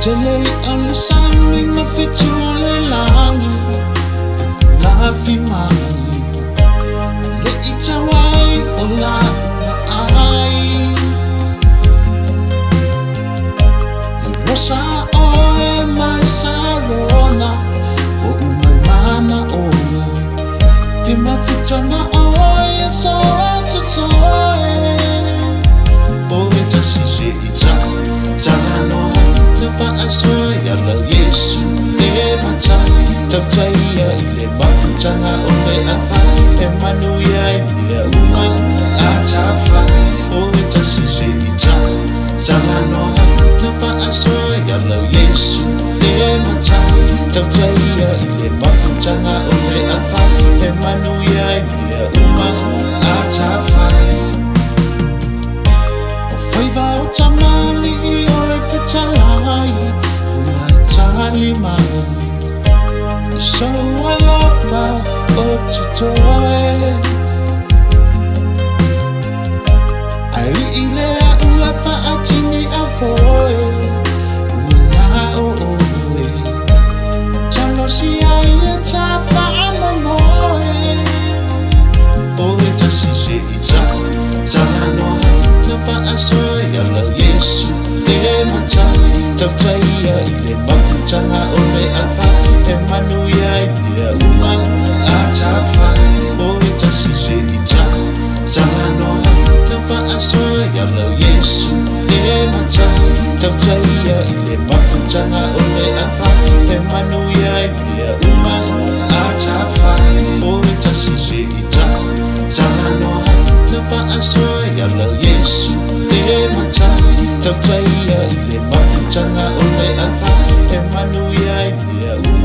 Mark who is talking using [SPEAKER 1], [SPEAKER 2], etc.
[SPEAKER 1] Telei ala sami mawhitu o le langi Lafi mai Le I tawai o la ai Le rosa oe mai sarona O umai mama ona Fi mawhitanga oe a so ata toe O e tasi se I tala no Fa'asoy ala Yesu le matai Tautai ai le mafutanga o le awhai E manu iai mea uma a tawhai O e tasi se I tala no hai Fa'asoy ala Yesu le matai Tautai ai le mafutanga o le awhai E manu iai mea uma a tawhai O whaiva o tamali o e whetalai Tali mai So I love her o te toe Ai I lea ua whaatini a foe Ua ngā o oe Talo si ai e tā whaama moe O e tasi se I tala no hai Te whaasoe ala Yesu le matai Tautai ai le mafutanga o le awhai E manu iai mea uma a tawhai O e tasi se I tala no hai Te whaasoe ala Yesu le matai Tautai ai le mafutanga o le awhai E manu iai mea uma a tawhai O e tasi se I tala no hai Te whaasoe ala Yesu le matai Tautai ai le mafutanga o le awhai E manu iai mea uma